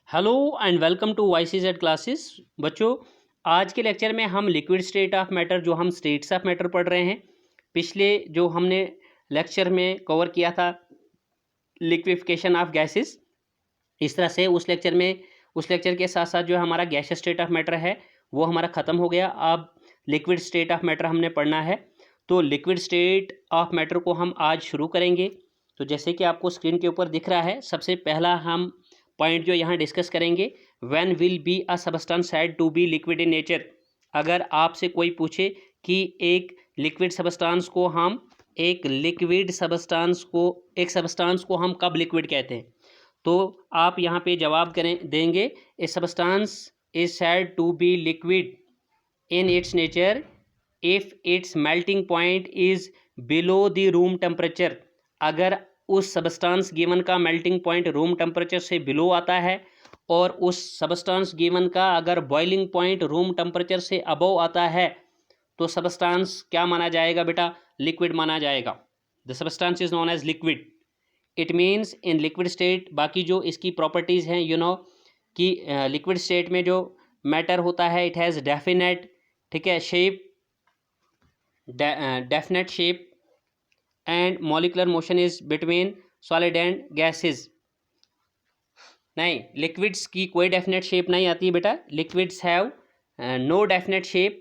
Hello and welcome to YCZ classes. बच्चों, आज के लेक्चर में हम लिक्विड स्टेट ऑफ मैटर, जो हम स्टेट्स ऑफ मैटर पढ़ रहे हैं, पिछले जो हमने लेक्चर में कवर किया था लिक्विफिकेशन ऑफ गैसेस, इस तरह से उस लेक्चर के साथ साथ जो हमारा गैसियस स्टेट ऑफ मैटर है वो हमारा ख़त्म हो गया। अब लिक्विड स्टेट ऑफ मैटर हमने पढ़ना है। तो लिक्विड स्टेट ऑफ मैटर को हम आज शुरू करेंगे। तो जैसे कि आपको स्क्रीन के ऊपर दिख रहा है, सबसे पहला हम पॉइंट जो यहाँ डिस्कस करेंगे, when will be a substance said to be liquid in nature. अगर आपसे कोई पूछे कि एक लिक्विड सबस्टेंस को हम कब लिक्विड कहते हैं, तो आप यहाँ पे जवाब देंगे, a substance is said to be liquid in its nature if its melting point is below the room temperature. अगर उस सबस्टेंस गिवन का मेल्टिंग पॉइंट रूम टेम्परेचर से बिलो आता है और उस सबस्टेंस गिवन का अगर बॉइलिंग पॉइंट रूम टेम्परेचर से अबव आता है, तो सबस्टेंस क्या माना जाएगा बेटा? लिक्विड माना जाएगा। The substance is known as liquid. It means in liquid state, बाकी जो इसकी प्रॉपर्टीज़ हैं कि लिक्विड स्टेट में जो मैटर होता है, इट हैज़ डेफिनेट, ठीक है, shape, definite shape and molecular motion is between solid and gases. नहीं, लिक्विड्स की कोई डेफिनेट शेप नहीं आती बेटा। Liquids have no definite shape,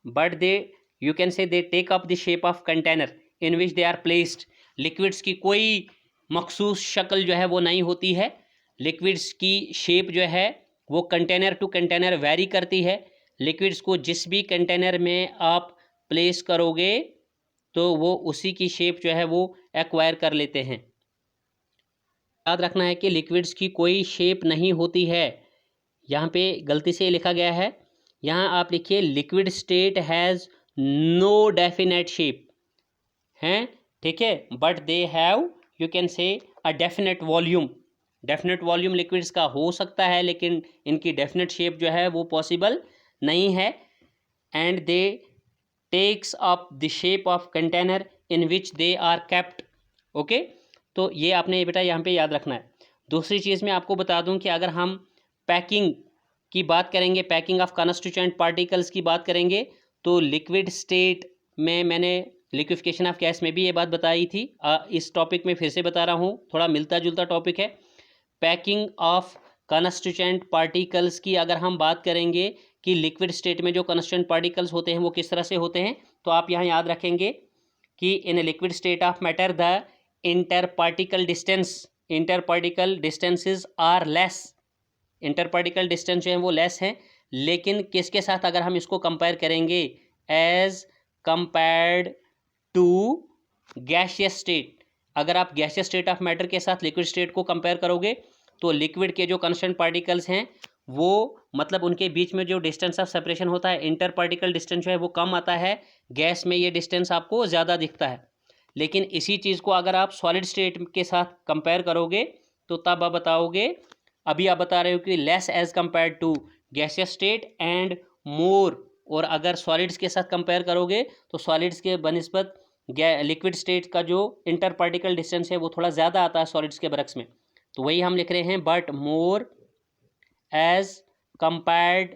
but they, you can say, they take up the shape of container in which they are placed. लिक्विड्स की कोई मखसूस शक्ल जो है वो नहीं होती है। लिक्विड्स की शेप जो है वो कंटेनर टू कंटेनर वेरी करती है। लिक्विड्स को जिस भी कंटेनर में आप प्लेस करोगे तो वो उसी की शेप जो है वो एक्वायर कर लेते हैं। याद रखना है कि लिक्विड्स की कोई शेप नहीं होती है। यहाँ पे गलती से लिखा गया है, यहाँ आप लिखिए liquid state has no definite shape, हैं, ठीक है, but they have, you can say, a definite volume. Definite volume liquids का हो सकता है, लेकिन इनकी डेफिनेट शेप जो है वो पॉसिबल नहीं है। And they takes up the shape of container in which they are kept. Okay, तो ये आपने बेटा यहाँ पे याद रखना है। दूसरी चीज़ मैं आपको बता दूँ कि अगर हम पैकिंग की बात करेंगे, पैकिंग ऑफ कॉन्स्टिट्यूएंट पार्टिकल्स की बात करेंगे, तो लिक्विड स्टेट में मैंने लिक्विफिकेशन ऑफ गैस में भी ये बात बताई थी। इस टॉपिक में फिर से बता रहा हूँ, थोड़ा मिलता जुलता टॉपिक है। पैकिंग ऑफ कॉन्स्टिट्यूएंट पार्टिकल्स की अगर हम बात करेंगे कि लिक्विड स्टेट में जो कॉन्स्टिट्यूएंट पार्टिकल्स होते हैं वो किस तरह से होते हैं, तो आप यहाँ याद रखेंगे कि in liquid state of matter the inter particle distances are less. Inter particle distance जो है वो लेस हैं, लेकिन किसके साथ अगर हम इसको कंपेयर करेंगे, as compared to gaseous state. अगर आप गैसियस स्टेट ऑफ मैटर के साथ लिक्विड स्टेट को कंपेयर करोगे तो लिक्विड के जो कॉन्स्टेंट पार्टिकल्स हैं वो, मतलब उनके बीच में जो डिस्टेंस ऑफ सेपरेशन होता है, इंटर पार्टिकल डिस्टेंस जो है वो कम आता है। गैस में ये डिस्टेंस आपको ज़्यादा दिखता है। लेकिन इसी चीज़ को अगर आप सॉलिड स्टेट के साथ कंपेयर करोगे तो तब आप बताओगे, अभी आप बता रहे हो कि less as compare to gaseous state and more, और अगर सॉलिड्स के साथ कंपेयर करोगे तो सॉलिड्स के बनिस्बत लिक्विड स्टेट का जो इंटर पार्टिकल डिस्टेंस है वो थोड़ा ज़्यादा आता है सॉलिड्स के बरक्स में। तो वही हम लिख रहे हैं, but more as compared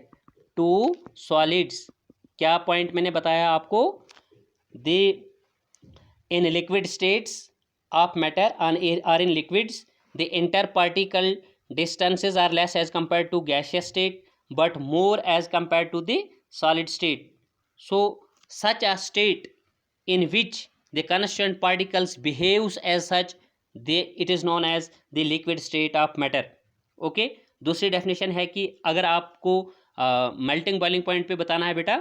to solids. क्या पॉइंट मैंने बताया आपको? The in liquid states of matter are in liquids the inter particle distances are less as compared to gaseous state but more as compared to the solid state. So such a state in which the constant particles behaves as such, it is known as the liquid state of matter. Okay, दूसरी definition है कि अगर आपको melting boiling point पे बताना है बेटा,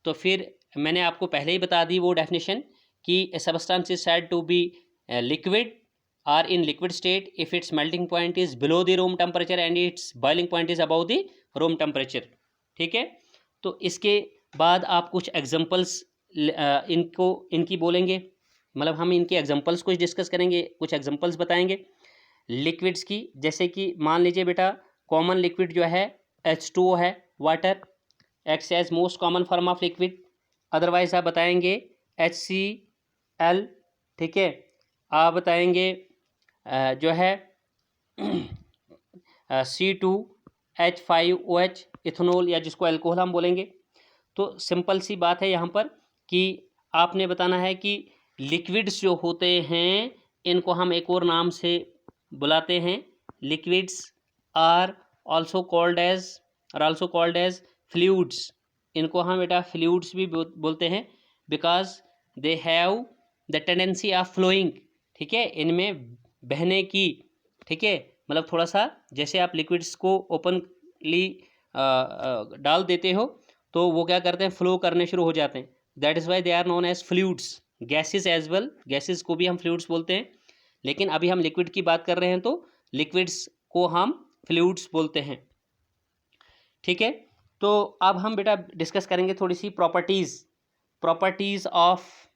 तो फिर मैंने आपको पहले ही बता दी वो डेफिनेशन कि substance is said to be liquid are in liquid state if its melting point is below the room temperature and its boiling point is above the room temperature. ठीक है, तो इसके बाद आप कुछ एग्जांपल्स इनकी बोलेंगे, मतलब हम इनके एग्जांपल्स कुछ डिस्कस करेंगे, कुछ एग्जांपल्स बताएंगे लिक्विड्स की। जैसे कि मान लीजिए बेटा, कॉमन लिक्विड जो है H2O है, water acts as most common form of liquid. Otherwise आप बताएंगे HCl, ठीक है। आप बताएंगे जो है C2H5OH इथेनॉल, या जिसको अल्कोहल हम बोलेंगे। तो सिंपल सी बात है यहाँ पर कि आपने बताना है कि लिक्विड्स जो होते हैं इनको हम एक और नाम से बुलाते हैं। Liquids are also called as fluids. इनको हम बेटा फ्लूइड्स भी बोलते हैं, because they have the tendency of flowing. ठीक है, इनमें बहने की, ठीक है, मतलब थोड़ा सा जैसे आप लिक्विड्स को ओपनली डाल देते हो तो वो क्या करते हैं, फ्लो करने शुरू हो जाते हैं। That is why they are known as fluids. Gases as well, gases को भी हम फ्लूइड्स बोलते हैं, लेकिन अभी हम लिक्विड की बात कर रहे हैं तो लिक्विड्स को हम फ्लूइड्स बोलते हैं। ठीक है, तो अब हम बेटा डिस्कस करेंगे थोड़ी सी properties of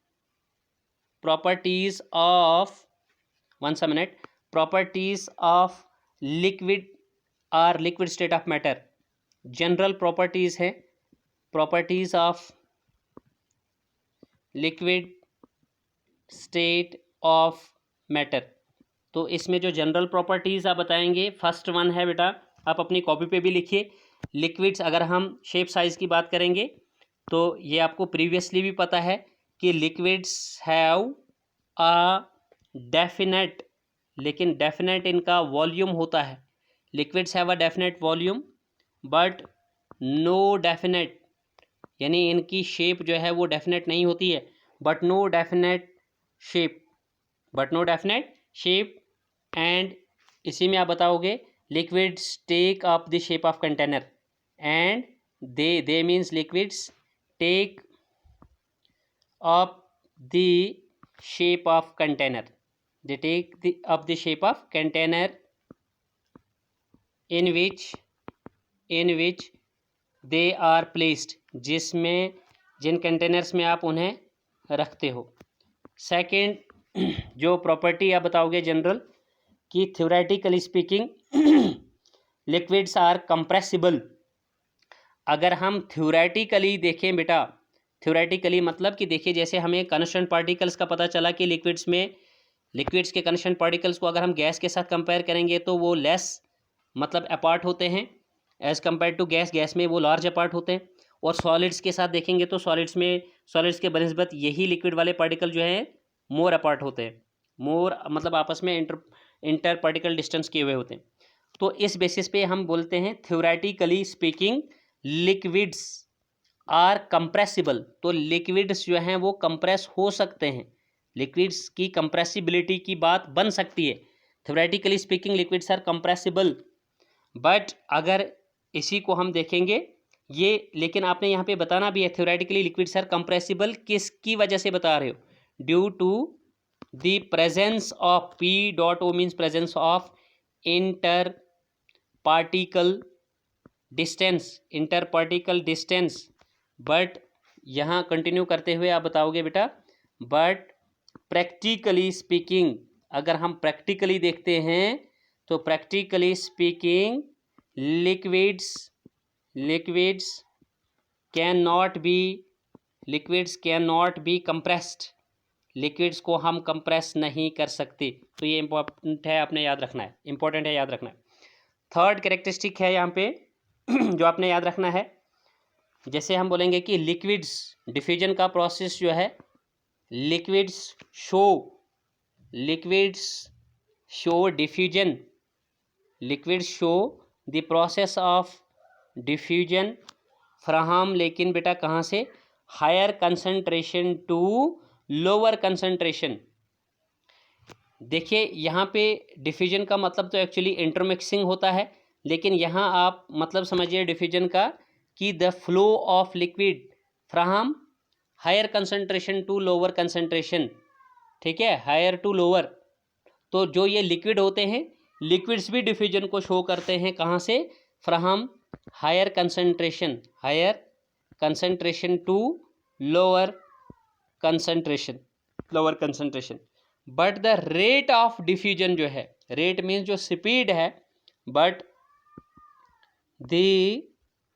once a minute, properties of liquid or liquid state of matter। General properties है, properties of liquid state of matter. तो इसमें जो जनरल प्रॉपर्टीज आप बताएंगे, फर्स्ट वन है बेटा, आप अपनी कॉपी पे भी लिखिए, लिक्विड्स। अगर हम शेप साइज की बात करेंगे तो ये आपको प्रीवियसली भी पता है कि लिक्विड्स हैव अ डेफिनेट, लेकिन डेफिनेट इनका वॉल्यूम होता है। Liquids have a definite volume but no definite, यानी इनकी शेप जो है वो डेफिनेट नहीं होती है, but no definite shape. And इसी में आप बताओगे liquids take up the shape of container, and they means liquids take up the shape of container, they take up the shape of container in which they are placed, जिसमें जिन containers में आप उन्हें रखते हो। सेकेंड जो property आप बताओगे general, कि theoretically speaking liquids are compressible. अगर हम थ्योरेटिकली देखें बेटा, थ्योरेटिकली मतलब कि देखिए जैसे हमें कंस्टेंट पार्टिकल्स का पता चला कि लिक्विड्स के कंस्टेंट पार्टिकल्स को अगर हम गैस के साथ कंपेयर करेंगे तो वो लेस मतलब अपार्ट होते हैं एज़ कम्पेयर टू गैस में वो लार्ज अपार्ट होते हैं। और सॉलिड्स के साथ देखेंगे तो सॉलिड्स के बनिस्बत यही लिक्विड वाले पार्टिकल जो हैं मोर अपार्ट होते हैं, मोर मतलब आपस में इंटर पार्टिकल डिस्टेंस किए हुए होते हैं। तो इस बेसिस पे हम बोलते हैं theoretically speaking liquids are compressible. तो लिक्विड्स जो हैं वो कंप्रेस हो सकते हैं, लिक्विड्स की कंप्रेसिबिलिटी की बात बन सकती है। Theoretically speaking liquids are compressible, but अगर इसी को हम देखेंगे ये, लेकिन आपने यहाँ पे बताना भी है थ्योरेटिकली लिक्विड्स आर कंप्रेसिबल किसकी वजह से बता रहे हो, due to the presence of P.O means presence of inter particle distance. But यहाँ कंटिन्यू करते हुए आप बताओगे बेटा, बट प्रैक्टिकली स्पीकिंग, अगर हम प्रैक्टिकली देखते हैं तो practically speaking liquids can not be compressed. Liquids को हम कंप्रेस नहीं कर सकते। तो ये इंपॉर्टेंट है, आपने याद रखना है, इंपॉर्टेंट है, याद रखना है। थर्ड कैरेक्टरिस्टिक है यहाँ पे जो आपने याद रखना है, जैसे हम बोलेंगे कि लिक्विड्स डिफ्यूजन का प्रोसेस जो है, liquids show diffusion, liquids show the process of diffusion from, लेकिन बेटा कहाँ से, higher concentration to lower concentration. देखिए यहाँ पे डिफ्यूजन का मतलब तो एक्चुअली इंटरमिक्सिंग होता है, लेकिन यहाँ आप मतलब समझिए डिफ्यूजन का कि the flow of liquid from higher concentration to lower concentration. ठीक है, हायर टू लोअर। तो जो ये लिक्विड होते हैं, लिक्विड्स भी डिफ्यूजन को शो करते हैं, कहाँ से, from higher concentration to lower concentration. But the rate of diffusion जो है, रेट मीन्स जो स्पीड है, but the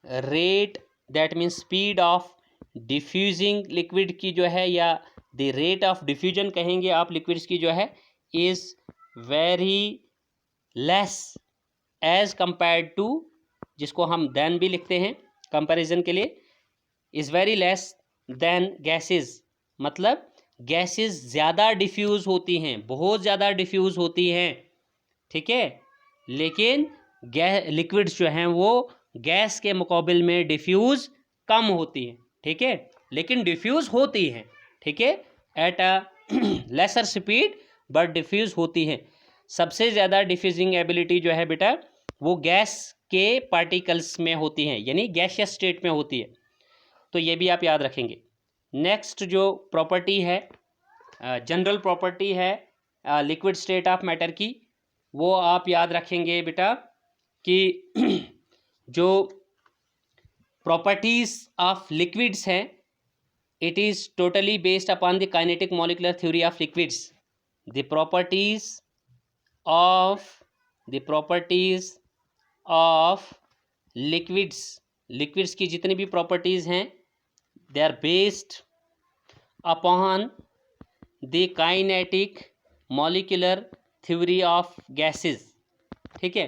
rate that means speed of diffusing liquid की जो है, या द रेट ऑफ डिफ्यूजन कहेंगे आप लिक्विड्स की जो है, is very less as compare to, जिसको हम देन भी लिखते हैं कंपैरिजन के लिए, is very less than gases, मतलब गैसेस ज़्यादा डिफ्यूज़ होती हैं, बहुत ज़्यादा डिफ्यूज़ होती हैं, ठीक है। लेकिन लिक्विड्स जो हैं वो गैस के मुकाबले में डिफ्यूज़ कम होती हैं, ठीक है, लेकिन डिफ्यूज़ होती हैं, ठीक है, at a lesser speed but diffuse होती हैं। सबसे ज़्यादा डिफ्यूजिंग एबिलिटी जो है बेटा वो गैस के पार्टिकल्स में होती हैं, यानी गैसियस स्टेट में होती है, तो ये भी आप याद रखेंगे। नेक्स्ट जो प्रॉपर्टी है, जनरल प्रॉपर्टी है लिक्विड स्टेट ऑफ मैटर की, वो आप याद रखेंगे बेटा कि जो प्रॉपर्टीज ऑफ लिक्विड्स हैं, it is totally based upon the kinetic molecular theory of liquids. The properties of liquids की जितनी भी प्रॉपर्टीज़ हैं, they are based upon the kinetic molecular theory of gases, ठीक है।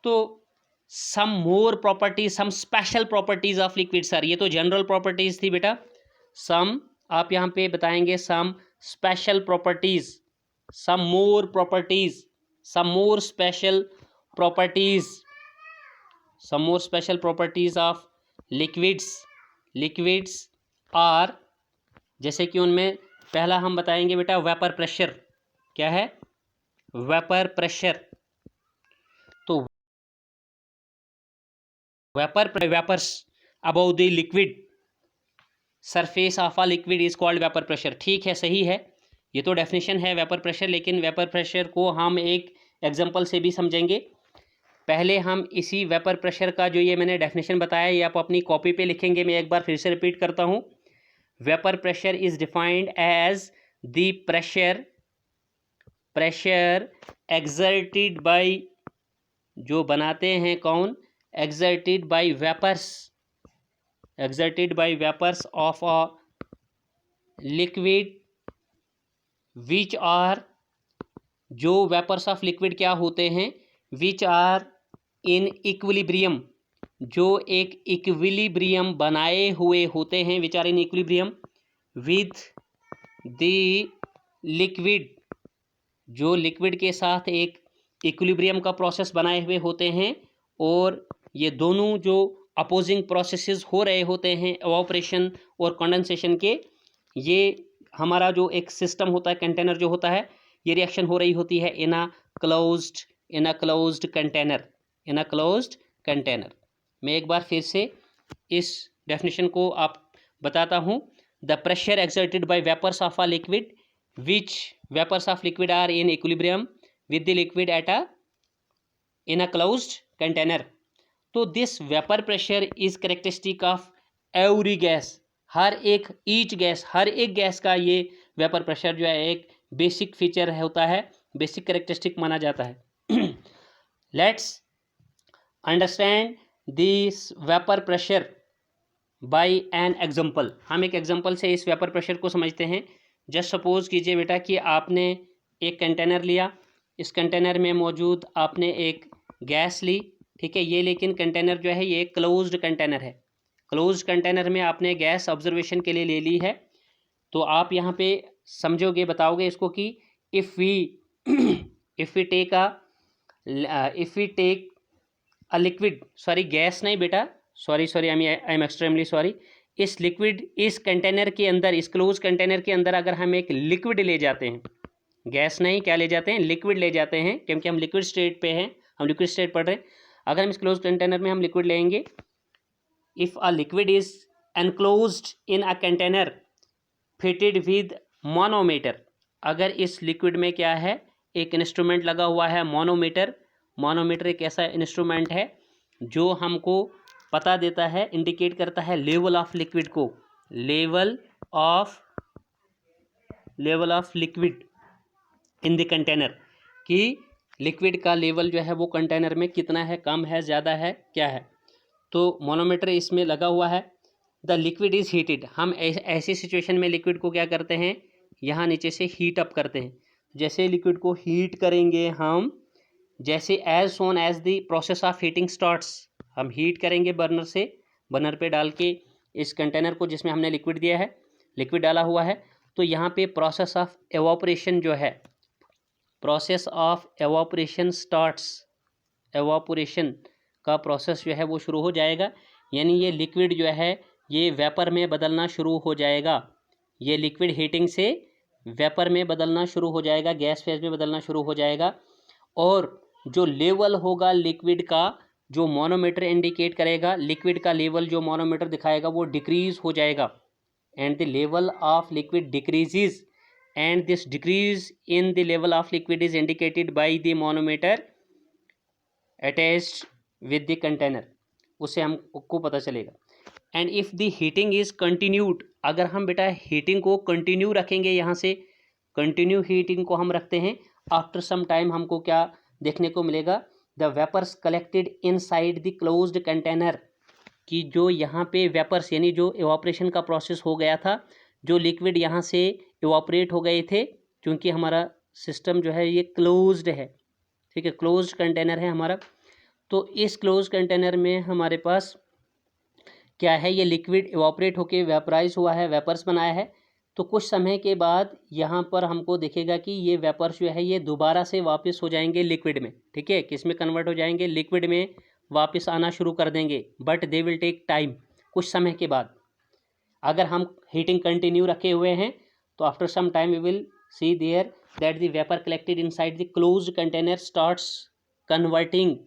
तो some more properties, some special properties of liquids are, ये तो general properties थी बेटा, सम आप यहाँ पे बताएंगे some special properties, some more properties, some more special properties of liquids are, जैसे कि उनमें पहला हम बताएंगे बेटा वेपर प्रेशर। क्या है? Vapour pressure. तो vapours about the liquid surface of a liquid is called vapour pressure. ठीक है, सही है, ये तो डेफिनेशन है वेपर प्रेशर, लेकिन वेपर प्रेशर को हम एक एग्जांपल से भी समझेंगे। पहले हम इसी वेपर प्रेशर का जो ये मैंने डेफिनेशन बताया ये आप अपनी कॉपी पे लिखेंगे। मैं एक बार फिर से रिपीट करता हूँ। Vapour pressure is defined as the pressure exerted by, जो बनाते हैं कौन, exerted by vapours of a liquid which are, जो वेपर्स ऑफ लिक्विड क्या होते हैं, विच आर इन इक्विलिब्रियम, जो एक इक्विलिब्रियम बनाए हुए होते हैं, which are in equilibrium with the liquid, जो लिक्विड के साथ एक इक्विलिब्रियम का प्रोसेस बनाए हुए होते हैं, और ये दोनों जो अपोजिंग प्रोसेसेस हो रहे होते हैं इवैपोरेशन और कंडेंसेशन के, ये हमारा जो एक सिस्टम होता है, कंटेनर जो होता है, ये रिएक्शन हो रही होती है इन अ क्लोज्ड कंटेनर। मैं एक बार फिर से इस डेफिनेशन को आप बताता हूँ। The pressure exerted by vapours of a liquid which vapors of liquid are in equilibrium with the liquid in a closed container. तो this vapor pressure is characteristic of every gas, हर एक gas का ये vapour pressure जो है एक basic feature होता है, basic characteristic माना जाता है। Let's understand this vapour pressure by an example. हम एक एग्जांपल से इस वेपर प्रेशर को समझते हैं। जस्ट सपोज कीजिए बेटा कि आपने एक कंटेनर लिया, इस कंटेनर में मौजूद आपने एक गैस ली, ठीक है, ये लेकिन कंटेनर जो है ये एक क्लोज्ड कंटेनर है। क्लोज्ड कंटेनर में आपने गैस ऑब्जर्वेशन के लिए ले ली है, तो आप यहाँ पे समझोगे, बताओगे इसको कि if we take a liquid, sorry gas नहीं बेटा, sorry I am extremely sorry, इस कंटेनर के अंदर, इस क्लोज कंटेनर के अंदर अगर हम एक लिक्विड ले जाते हैं, गैस नहीं, क्या ले जाते हैं, लिक्विड ले जाते हैं, क्योंकि हम लिक्विड स्टेट पे हैं, हम लिक्विड स्टेट पढ़ रहे हैं। अगर हम इस क्लोज कंटेनर में हम लिक्विड लेंगे, if a liquid is enclosed in a container fitted with manometer, अगर इस लिक्विड में क्या है, एक इंस्ट्रूमेंट लगा हुआ है, मोनोमीटर एक ऐसा इंस्ट्रूमेंट है जो हमको पता देता है, इंडिकेट करता है लेवल ऑफ लिक्विड को, level of liquid in the container, कि लिक्विड का लेवल जो है वो कंटेनर में कितना है, कम है, ज़्यादा है, क्या है। तो मोनोमीटर इसमें लगा हुआ है। द लिक्विड इज़ हीटेड, हम ऐसी सिचुएशन में लिक्विड को क्या करते हैं, यहाँ नीचे से हीट अप करते हैं। जैसे लिक्विड को हीट करेंगे हम, जैसे as soon as the process of heating starts, हम हीट करेंगे बर्नर से, बर्नर पे डाल के इस कंटेनर को जिसमें हमने लिक्विड दिया है, लिक्विड डाला हुआ है, तो यहाँ पे प्रोसेस ऑफ एवापोरेशन जो है, process of evaporation starts, evaporation का प्रोसेस जो है वो शुरू हो जाएगा। यानी ये लिक्विड जो है ये वेपर में बदलना शुरू हो जाएगा, ये लिक्विड हीटिंग से वेपर में बदलना शुरू हो जाएगा, गैस फेज में बदलना शुरू हो जाएगा। और जो लेवल होगा लिक्विड का, जो मोनोमीटर इंडिकेट करेगा, लिक्विड का लेवल जो मोनोमीटर दिखाएगा वो डिक्रीज हो जाएगा, and the level of liquid decreases, and this decrease in the level of liquid is indicated by the manometer attached with the container, उससे हमको पता चलेगा। And if the heating is continued, अगर हम बेटा हीटिंग को कंटिन्यू रखेंगे, यहाँ से कंटिन्यू हीटिंग को हम रखते हैं, आफ्टर सम टाइम हमको क्या देखने को मिलेगा, the vapours collected inside the closed container, कि जो यहाँ पे वेपर्स यानी जो इवापोरेशन का प्रोसेस हो गया था, जो लिक्विड यहाँ से इवापोरेट हो गए थे, क्योंकि हमारा सिस्टम जो है ये क्लोज्ड है, ठीक है, क्लोज्ड कंटेनर है हमारा, तो इस क्लोज कंटेनर में हमारे पास क्या है, ये लिक्विड इवापोरेट होके वेपराइज हुआ है, वेपर्स बनाया है। तो कुछ समय के बाद यहाँ पर हमको दिखेगा कि ये वेपर्स जो है ये दोबारा से वापस हो जाएंगे लिक्विड में, ठीक है, किस में कन्वर्ट हो जाएंगे, लिक्विड में वापस आना शुरू कर देंगे, but they will take time, कुछ समय के बाद। अगर हम हीटिंग कंटिन्यू रखे हुए हैं तो after some time we will see there that the vapour collected inside the closed container starts converting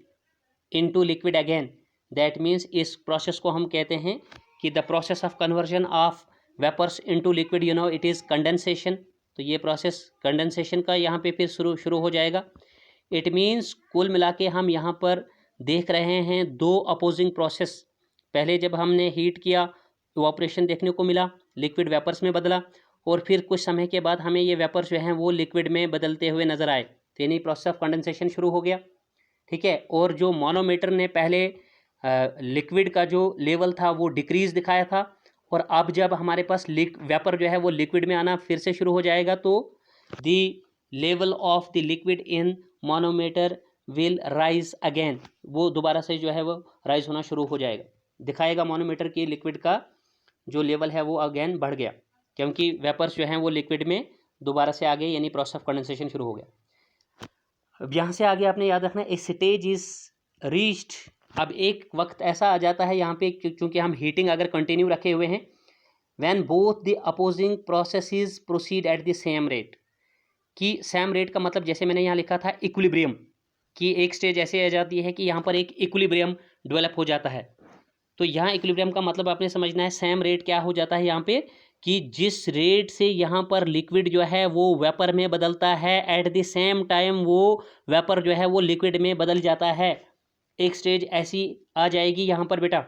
into liquid again. That means इस प्रोसेस को हम कहते हैं कि the process of conversion of vapours into liquid, you know it is condensation. तो ये process condensation का यहाँ पे फिर शुरू हो जाएगा। इट मीन्स कुल मिला के हम यहाँ पर देख रहे हैं दो अपोजिंग प्रोसेस। पहले जब हमने हीट किया इवापोरेशन देखने को मिला, लिक्विड वेपर्स में बदला, और फिर कुछ समय के बाद हमें ये वेपर्स जो हैं वो लिक्विड में बदलते हुए नजर आए, तो यानी प्रोसेस ऑफ कंडेंसेशन शुरू हो गया, ठीक है। और जो मोनोमीटर ने पहले लिक्विड का जो लेवल था वो डिक्रीज दिखाया था, और अब जब हमारे पास वेपर जो है वो लिक्विड में आना फिर से शुरू हो जाएगा, तो the level of the liquid in manometer will rise again, वो दोबारा से जो है वो राइज होना शुरू हो जाएगा, दिखाएगा मोनोमीटर की लिक्विड का जो लेवल है वो अगेन बढ़ गया, क्योंकि वेपर्स जो हैं वो लिक्विड में दोबारा से आ गए, यानी प्रोसेस ऑफ कंडेंसेशन शुरू हो गया। अब यहाँ से आगे आपने याद रखना, ए स्टेज इज रीच्ड। अब एक वक्त ऐसा आ जाता है यहाँ पे, क्योंकि हम हीटिंग अगर कंटिन्यू रखे हुए हैं, when both the opposing processes proceed at the same rate, कि सेम रेट का मतलब जैसे मैंने यहाँ लिखा था इक्विलिब्रियम, कि एक स्टेज ऐसे आ जाती है कि यहाँ पर एक इक्विलिब्रियम डेवलप हो जाता है। तो यहाँ इक्विलिब्रियम का मतलब आपने समझना है, सेम रेट क्या हो जाता है यहाँ पे, कि जिस रेट से यहाँ पर लिक्विड जो है वो वेपर में बदलता है, एट द सेम टाइम वो वेपर जो है वो लिक्विड में बदल जाता है। एक स्टेज ऐसी आ जाएगी यहाँ पर बेटा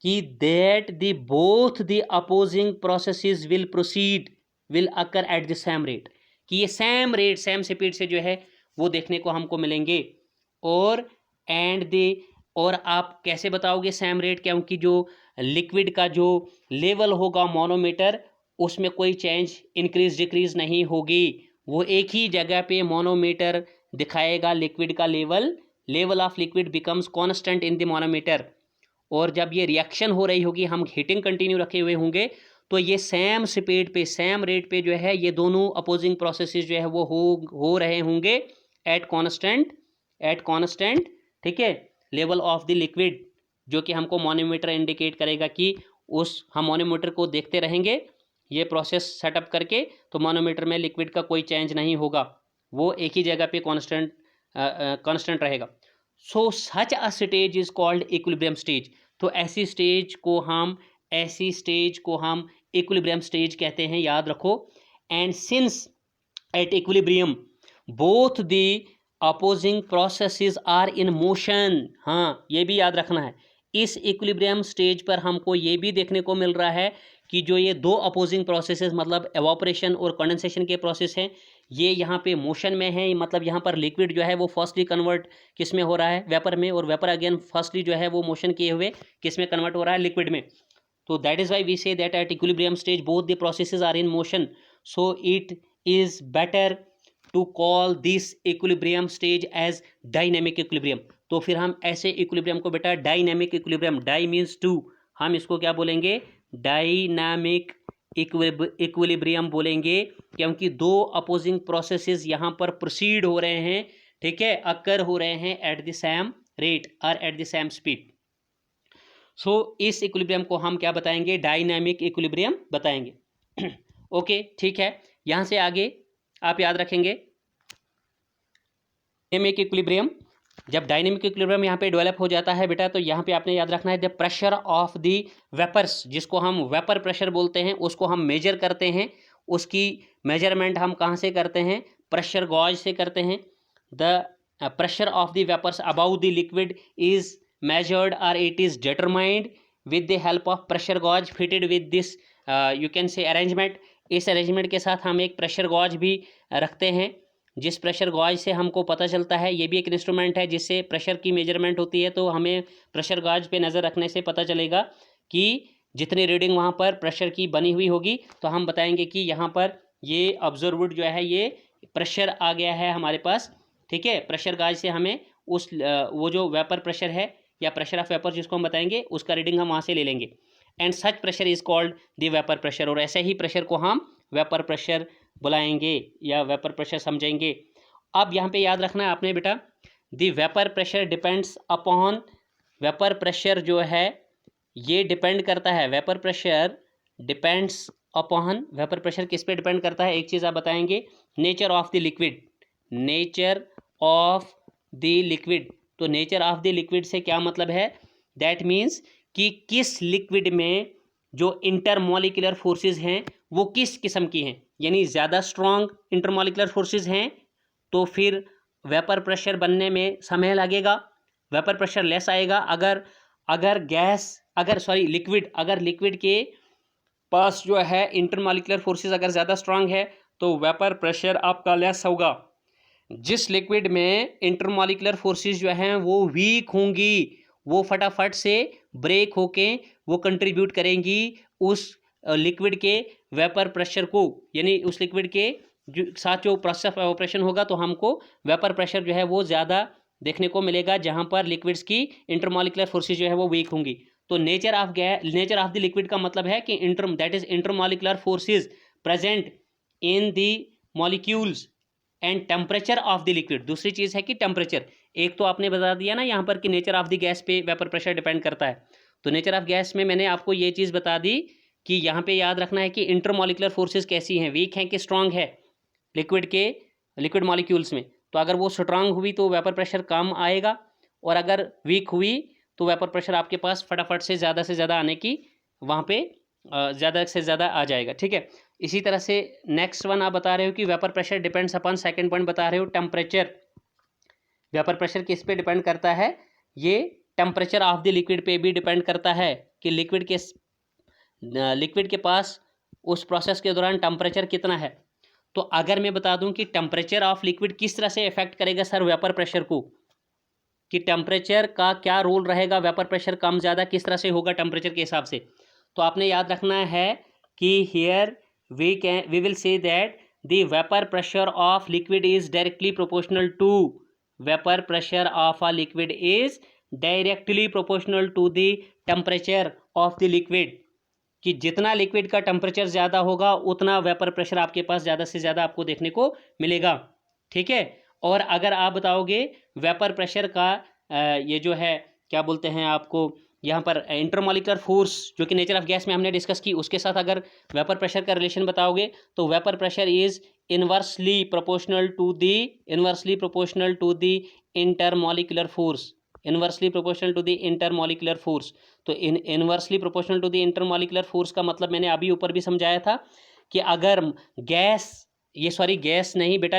कि that the both the opposing processes will proceed will occur at the same rate, कि ये सेम रेट सेम स्पीड से जो है वो देखने को हमको मिलेंगे। और एंड द, और आप कैसे बताओगे सेम रेट, क्योंकि जो लिक्विड का जो लेवल होगा मोनोमीटर, उसमें कोई चेंज इंक्रीज डिक्रीज नहीं होगी, वो एक ही जगह पे मोनोमीटर दिखाएगा लिक्विड का level, level of liquid becomes constant in the manometer. और जब ये रिएक्शन हो रही होगी, हम हीटिंग कंटिन्यू रखे हुए होंगे, तो ये सेम स्पीड पे सेम रेट पे जो है ये दोनों अपोजिंग प्रोसेसेस जो है वो हो रहे होंगे एट कांस्टेंट, ठीक है, लेवल ऑफ द लिक्विड, जो कि हमको मोनोमीटर इंडिकेट करेगा कि उस हम मोनोमीटर को देखते रहेंगे ये प्रोसेस सेटअप करके, तो मोनोमीटर में लिक्विड का कोई चेंज नहीं होगा, वो एक ही जगह पे कांस्टेंट रहेगा। So such a stage is called equilibrium stage. तो ऐसी स्टेज को हम इक्विलिब्रियम स्टेज कहते हैं, याद रखो। And since at equilibrium both the opposing processes are in motion, हाँ ये भी याद रखना है, इस इक्विलिब्रियम स्टेज पर हमको ये भी देखने को मिल रहा है कि जो ये दो अपोजिंग प्रोसेसेस मतलब एवापोरेशन और कंडेंसेशन के प्रोसेस हैं, ये यहाँ पे मोशन में है, मतलब यहाँ पर लिक्विड जो है वो फर्स्टली कन्वर्ट किस में हो रहा है, वेपर में, और वेपर अगेन फर्स्टली जो है वो मोशन किए हुए किस में कन्वर्ट हो रहा है, लिक्विड में। तो that is why we say that at equilibrium stage both the processes are in motion, so it is better to call this equilibrium stage as dynamic equilibrium. तो फिर हम ऐसे इक्विलिब्रियम को बेटा dynamic equilibrium, di means two, हम इसको क्या बोलेंगे, डायनामिक इक्विलिब्रियम बोलेंगे, क्योंकि दो अपोजिंग प्रोसेसेस यहाँ पर प्रोसीड हो रहे हैं, ठीक है, अकर हो रहे हैं एट द सेम रेट और एट द सेम स्पीड। सो इस इक्विलिब्रियम को हम क्या बताएंगे, डायनामिक इक्विलिब्रियम बताएंगे। ओके ठीक है, यहाँ से आगे आप याद रखेंगे डायनेमिक इक्विलिब्रियम, जब डायनेमिक इक्विलिब्रियम यहाँ पे डेवलप हो जाता है बेटा, तो यहाँ पे आपने याद रखना है the pressure of the vapours, जिसको हम वेपर प्रेशर बोलते हैं, उसको हम मेजर करते हैं। उसकी मेजरमेंट हम कहाँ से करते हैं, प्रेशर गॉज से करते हैं। The pressure of the vapours about the liquid is measured or it is determined with the help of pressure gauge fitted with this you can say arrangement। इस अरेंजमेंट के साथ हम एक प्रेशर गॉज भी रखते हैं, जिस प्रेशर गॉज से हमको पता चलता है, ये भी एक इंस्ट्रूमेंट है जिससे प्रेशर की मेजरमेंट होती है। तो हमें प्रेशर गॉज पे नज़र रखने से पता चलेगा कि जितनी रीडिंग वहाँ पर प्रेशर की बनी हुई होगी, तो हम बताएंगे कि यहाँ पर ये ऑब्जर्व्ड जो है ये प्रेशर आ गया है हमारे पास, ठीक है। प्रेशर गॉज से हमें उस वो जो वेपर प्रेशर है या प्रेशर ऑफ वेपर जिसको हम बताएंगे, उसका रीडिंग हम वहाँ से ले लेंगे। And such pressure is called the vapour pressure, और ऐसे ही प्रेशर को हम वेपर प्रेशर बुलाएंगे या वेपर प्रेशर समझेंगे। अब यहाँ पे याद रखना है आपने बेटा, the vapour pressure depends upon, vapour pressure जो है ये डिपेंड करता है, vapour pressure depends upon, vapour pressure किस पे डिपेंड करता है, एक चीज़ आप बताएंगे, nature of the liquid, nature of the liquid. तो नेचर ऑफ द लिक्विड से क्या मतलब है, दैट मीन्स कि किस लिक्विड में जो इंटरमॉलिक्यूलर फोर्सेस हैं वो किस किस्म की हैं, यानी ज़्यादा स्ट्रॉन्ग इंटरमॉलिक्यूलर फोर्सेस हैं तो फिर वेपर प्रेशर बनने में समय लगेगा, वेपर प्रेशर लेस आएगा। अगर लिक्विड के पास जो है इंटरमॉलिक्यूलर फोर्सेस अगर ज़्यादा स्ट्रॉन्ग है तो वेपर प्रेशर आपका लेस होगा। जिस लिक्विड में इंटरमॉलिक्यूलर फोर्सेस जो हैं वो वीक होंगी, वो फटाफट से ब्रेक होके वो कंट्रीब्यूट करेंगी उस लिक्विड के वेपर प्रेशर को, यानी उस लिक्विड के जो साथ जो प्रोसेस ऑफ ऑपरेशन होगा तो हमको वेपर प्रेशर जो है वो ज़्यादा देखने को मिलेगा, जहाँ पर लिक्विड्स की इंटरमॉलिक्यूलर फोर्सेस जो है वो वीक होंगी। तो नेचर ऑफ द लिक्विड का मतलब है कि that is intermolecular forces present in the molecules and temperature of the liquid. दूसरी चीज़ है कि टेम्परेचर, एक तो आपने बता दिया ना यहाँ पर कि नेचर ऑफ द गैस पे वेपर प्रेशर डिपेंड करता है, तो नेचर ऑफ गैस में मैंने आपको ये चीज़ बता दी कि यहाँ पे याद रखना है कि इंटरमॉलिक्यूलर फोर्सेस कैसी हैं, वीक हैं कि स्ट्रांग है लिक्विड मॉलिक्यूल्स में। तो अगर वो स्ट्रांग हुई तो वेपर प्रेशर कम आएगा, और अगर वीक हुई तो वेपर प्रेशर आपके पास फटाफट से ज़्यादा आने की वहाँ पे ज़्यादा से ज़्यादा आ जाएगा, ठीक है। इसी तरह से नेक्स्ट वन आप बता रहे हो कि vapour pressure depends upon, second point बता रहे हो टेम्परेचर। वेपर प्रेशर किस पे डिपेंड करता है, ये टेम्परेचर ऑफ द लिक्विड पे भी डिपेंड करता है कि लिक्विड के पास उस प्रोसेस के दौरान टेम्परेचर कितना है। तो अगर मैं बता दूं कि टेम्परेचर ऑफ लिक्विड किस तरह से इफेक्ट करेगा सर वेपर प्रेशर को, कि टेम्परेचर का क्या रोल रहेगा, वेपर प्रेशर कम ज़्यादा किस तरह से होगा टेम्परेचर के हिसाब से, तो आपने याद रखना है कि here we will say that the vapor pressure of liquid is directly proportional to, vapor pressure of a liquid is directly proportional to the temperature of the liquid, कि जितना लिक्विड का टेम्परेचर ज़्यादा होगा उतना वेपर प्रेशर आपके पास ज़्यादा से ज़्यादा आपको देखने को मिलेगा, ठीक है। और अगर आप बताओगे वेपर प्रेशर का ये जो है क्या बोलते हैं आपको यहाँ पर इंटरमॉलिक्यूलर फोर्स जो कि नेचर ऑफ गैस में हमने डिस्कस की, उसके साथ अगर वेपर प्रेशर का रिलेशन बताओगे तो vapour pressure is inversely proportional to the intermolecular force, inversely proportional to the intermolecular force. तो inversely proportional to the intermolecular force का मतलब मैंने अभी ऊपर भी समझाया था कि अगर गैस नहीं बेटा,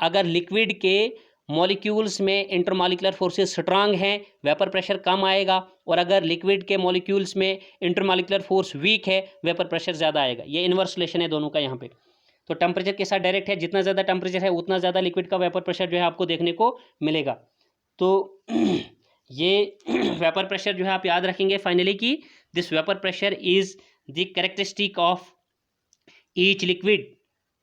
अगर लिक्विड के मॉलिक्यूल्स में इंटरमॉलिक्यूलर फोर्सेस स्ट्रांग हैं, वेपर प्रेशर कम आएगा, और अगर लिक्विड के मॉलिक्यूल्स में इंटरमॉलिक्यूलर फोर्स वीक है, वेपर प्रेशर ज़्यादा आएगा। ये इनवर्स रिलेशन है दोनों का यहाँ पे। तो टेम्परेचर के साथ डायरेक्ट है, जितना ज़्यादा टेम्परेचर है उतना ज़्यादा लिक्विड का वेपर प्रेशर जो है आपको देखने को मिलेगा। तो ये वेपर प्रेशर जो है आप याद रखेंगे फाइनली कि this vapour pressure is the characteristic of each liquid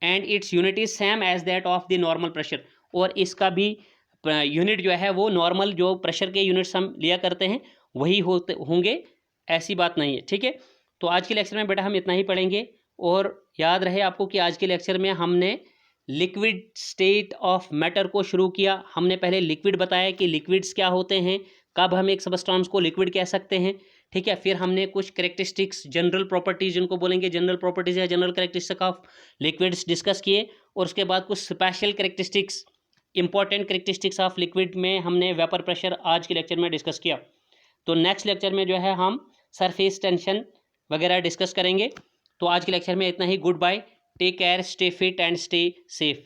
and its unit is same as that of the normal pressure, और इसका भी यूनिट जो है वो नॉर्मल जो प्रेशर के यूनिट्स हम लिया करते हैं वही होंगे, ऐसी बात नहीं है। ठीक है, तो आज के लेक्चर में बेटा हम इतना ही पढ़ेंगे, और याद रहे आपको कि आज के लेक्चर में हमने लिक्विड स्टेट ऑफ मैटर को शुरू किया। हमने पहले लिक्विड बताया कि लिक्विड्स क्या होते हैं, कब हम एक सबस्टेंस को लिक्विड कह सकते हैं। ठीक है, फिर हमने कुछ कैरेक्टरिस्टिक्स, जनरल प्रॉपर्टीज जिनको बोलेंगे जनरल प्रॉपर्टीज या general characteristic of liquids discuss किए, और उसके बाद कुछ special characteristics, important characteristics of liquid में हमने वेपर प्रेशर आज के लेक्चर में डिस्कस किया। तो नेक्स्ट लेक्चर में जो है हम सरफेस टेंशन वगैरह डिस्कस करेंगे। तो आज के लेक्चर में इतना ही। Goodbye, take care, stay fit and stay safe.